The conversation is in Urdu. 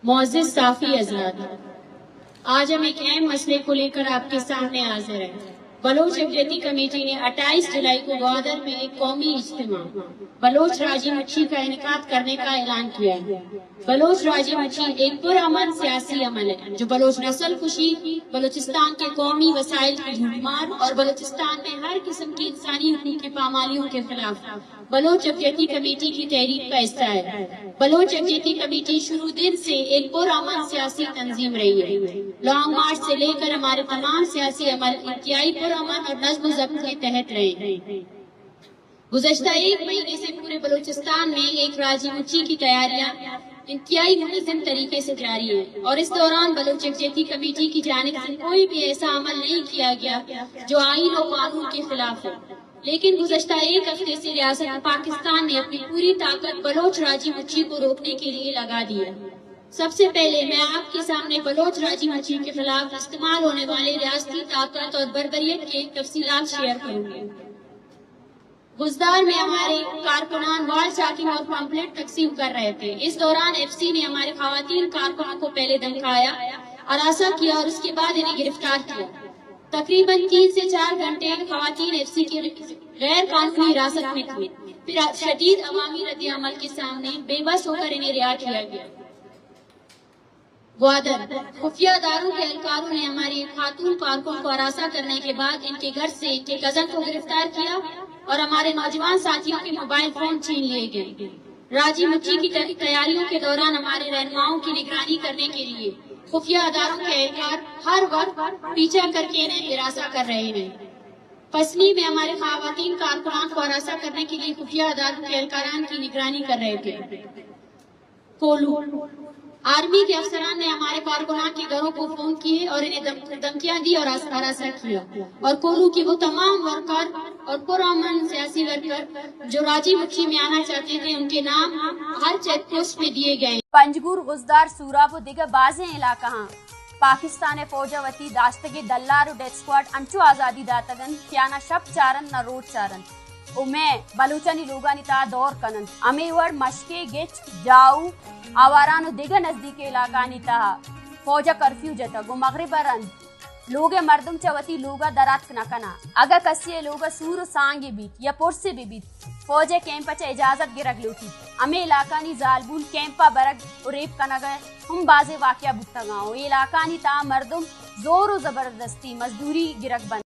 معزز صافی حضرات، آج ہم ایک اہم مسئلے کو لے کر آپ کے سامنے حاضر ہیں۔ بلوچ اقلیتی کمیٹی نے 28 جولائی کو گوادر میں ایک قومی اجتماع بلوچ راجی مچھی کا انعقاد کرنے کا اعلان کیا ہے۔ بلوچ راجی مچھی ایک پرامن سیاسی عمل ہے جو بلوچ نسل کشی، بلوچستان کے قومی وسائل کی بھرمار اور بلوچستان میں ہر قسم کی انسانی حقوق کی پامالیوں کے خلاف بلوچ اقلیتی کمیٹی کی تحریک کا حصہ ہے۔ بلوچ اقلیتی کمیٹی شروع دن سے ایک پرامن سیاسی تنظیم رہی ہے۔ لانگ مارچ سے لے کر ہمارے تمام سیاسی عمل انتہائی پرامن اور نظم و ضبط کے تحت رہے ہیں۔ گزشتہ ایک مہینے سے پورے بلوچستان میں ایک راجی مچھی کی تیاریاں انتہائی منظم طریقے سے جاری ہیں، اور اس دوران بلوچ اقلیتی کمیٹی کی جانب سے کوئی بھی ایسا عمل نہیں کیا گیا جو آئین و قانون کے خلاف ہو۔ لیکن گزشتہ ایک ہفتے سے ریاست پاکستان نے اپنی پوری طاقت بلوچ راجی مچھی کو روکنے کے لیے لگا دی ہے۔ سب سے پہلے میں آپ کے سامنے بلوچ راجی مچھی کے خلاف استعمال ہونے والے ریاستی طاقت اور بربریت کے تفصیلات شیئر کروں گی۔ گزدار میں ہمارے کارکنان وال چاکنگ اور پمپلیٹ تقسیم کر رہے تھے۔ اس دوران ایف سی نے ہمارے خواتین کارکنوں کو پہلے دھمکایا، ہراساں کیا اور اس کے بعد انہیں گرفتار کیا۔ تقریباً 3 سے 4 گھنٹے خواتین ایف سی کی غیر قانونی حراست میں تھی، پھر شدید عوامی رد عمل کے سامنے بے بس ہو کر انہیں رہا کیا گیا۔ گوادر خفیہ اداروں کے اہلکاروں نے ہماری خاتون کارکن کو ہراساں کرنے کے بعد ان کے گھر سے ان کے کزن کو گرفتار کیا اور ہمارے نوجوان ساتھیوں کے موبائل فون چھین لیے گئے۔ راجی مچھی کی تیاریوں کے دوران ہمارے رہنماؤں کی نگرانی کرنے کے لیے خفیہ اداروں کے اہلکار ہر وقت پیچھا کر کے انہیں ہراساں کر رہے ہیں۔ پسنی میں ہمارے خواتین کارکنان کو ہراساں کرنے کے لیے خفیہ اداروں کے اہلکاران کی نگرانی کر رہے تھے۔ کولو آرمی کے افسران نے ہمارے کارکنان کے گھروں کو فون کیے اور انہیں دھمکیاں دی اور ہراساں کیا، اور کولو کے وہ تمام ورکر اور پرامن سیاسی ورکر جو راجی مچھی میں آنا چاہتے تھے ان کے نام ہر چیک پوسٹ میں دیے گئے۔ پنجگور گزدار سوراب و دیگر بازیں علاقہ پاکستان فوجہ وتی داشتگی دلار و ڈیتھ سکواڈ انچو آزادی داتگن کیانا شب چارن نہ روڈ چارن او میں بلوچانی لوگانی تا دور کنن امی وڑ مشکے گچ جاؤ آواران و دیگر نزدیک علاقانی تا فوجہ کرفیو جتا گو مغرب رند لوگ مردم چوتی لوگا درات نہ کنا اگر کسی لوگا سور و سانگی بیت یا پرسے بھی بیت فوجے کیمپا چا اجازت گرگ لوٹی امی علاقانی زالبون کیمپا برگ و ریپ کنگا ہم بازے واقعہ بکتا گاؤں علاقانی تا مردم زور و زبردستی مزدوری گرگ بند